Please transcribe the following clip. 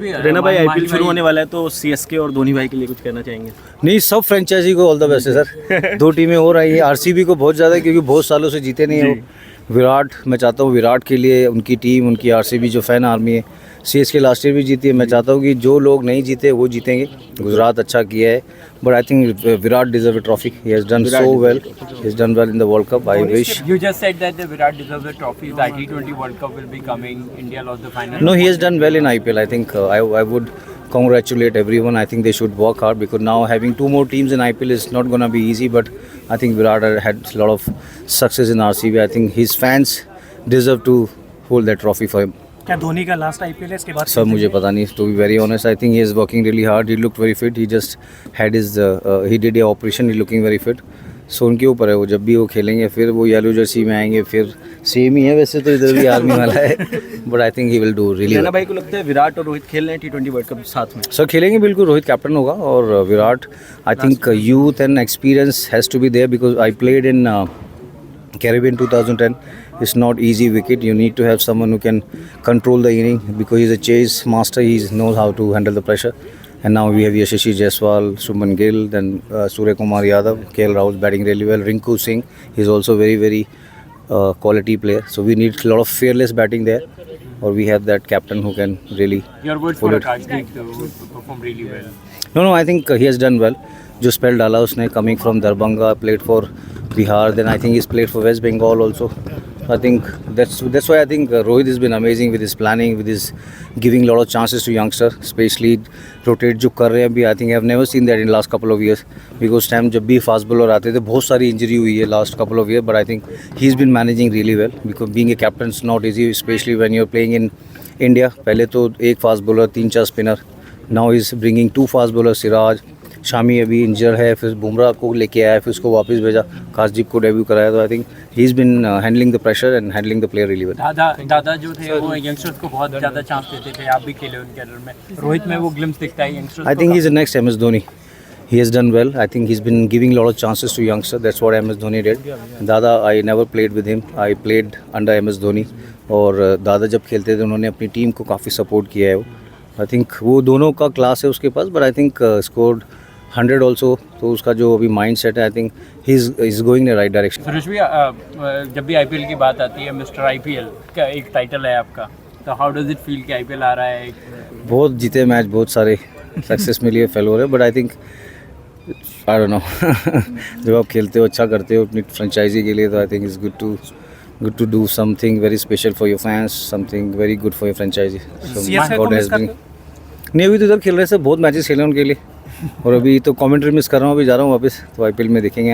रेना भाई आईपीएल शुरू होने वाला है तो सीएसके और धोनी भाई के लिए कुछ कहना चाहेंगे? नहीं, सब फ्रेंचाइजी को ऑल द बेस्ट है सर। दो टीमें हो रही हैं, आरसीबी को बहुत ज़्यादा, क्योंकि बहुत सालों से जीते नहीं है वो। विराट, मैं चाहता हूँ विराट के लिए, उनकी टीम, उनकी आरसीबी जो फैन आर्मी है। सीएसके लास्ट ईयर भी जीती है, मैं चाहता हूँ कि जो लोग नहीं जीते वो जीतेंगे। गुजरात अच्छा किया है, but I think Virat deserve a trophy. He has done so well, he has done well in the world cup. I wish You just said that the Virat deserves the trophy. The T20 World Cup will be coming. India lost the final. No, he has done well in IPL. I think I would congratulate everyone. I think they should work hard, because now having two more teams in IPL is not going to be easy. But I think Virat had a lot of success in RCB. I think his fans deserve to hold that trophy for him. क्या धोनी का last IPL है इसके बाद? Sir मुझे पता नहीं, to be very honest. I think he is working really hard. He looked very fit. He just had his he did a operation. He looking very fit. So उनके ऊपर है, वो जब भी वो खेलेंगे फिर वो येलो जर्सी में आएंगे, फिर सेम ही है वैसे तो, इधर भी आर्मी वाला है, but I think he will do really. Raina भाई को लगता है विराट और रोहित खेल रहे हैं T20 वर्ल्ड कप साथ में? सर खेलेंगे बिल्कुल। रोहित कैप्टन होगा और Virat, I think youth and experience has to be there, because I played in Caribbean 2010. It's not easy wicket. You need to have someone who can control the inning, because he's a chase master. He knows how to handle the pressure. And now we have Yashasvi Jaiswal, Shubman Gill, then Surya Kumar Yadav, KL Rahul batting really well. Rinku Singh, he's also very quality player. So we need a lot of fearless batting there, or we have that captain who can really Your words pull for it. Akashdeep who performed really well. No, I think he has done well. जो spell डाला उसने, coming from Darbhanga, played for Bihar, then I think is played for West Bengal also. I think that's why I think Rohit has been amazing with his planning, with his giving a lot of chances to youngster, especially rotate जो कर रहे हैं अभी. I think I have never seen that in last couple of years, because time जब भी fast bowler आते थे बहुत सारी इंजरी हुई है last couple of years, but I think he's been managing really well, because being a captain is not easy, especially when you're playing in India. पहले तो एक fast bowler, 3-4 spinner. Now he's bringing 2 fast bowler, Siraj, Shami अभी इंजर है, फिर बुमराह को लेके आया, फिर उसको वापस भेजा, काशदीप को डेब्यू कराया. तो आई think he is been handling the pressure and handling the player really well. दादा जो थे वो यंगस्टर्स को बहुत ज़्यादा चांस देते थे. आप भी खेले उनके कैरियर में. रोहित में वो ग्लिम्स दिखता है youngsters. I think he is the next MS Dhoni. He has done well. I think he's been giving a lot of chances to youngsters. That's what MS Dhoni did. दादा, I never played with him. I played under MS Dhoni. और दादा जब खेलते थे उन्होंने अपनी team को काफ़ी सपोर्ट किया है. वो आई थिंक वो दोनों का क्लास है उसके पास, but I think scored 100 also. तो उसका जो अभी माइंड सेट है, I think he is going in the right direction. Suresh भाई, जब भी आईपीएल की बात आती है, मिस्टर आईपीएल का एक टाइटल है आपका, तो हाउ डज इट फील कि आईपीएल आ रहा है? बहुत जीते मैच, बहुत सारे सक्सेस मिली है, फेल हो रहे हैं, but I think I don't know. जब आप खेलते हो, अच्छा करते हो अपनी फ्रेंचाइजी के लिए, तो I think it's good to do something very special for your fans, something very good for your franchisee. So God has been. नहीं, अभी तो इधर खेल रहे हैं, सब बहुत मैचेस खेले हैं उनके लिए, और अभी तो कमेंट्री मिस कर रहा हूँ. अभी जा रहा हूँ वापस, तो आईपीएल में देखेंगे.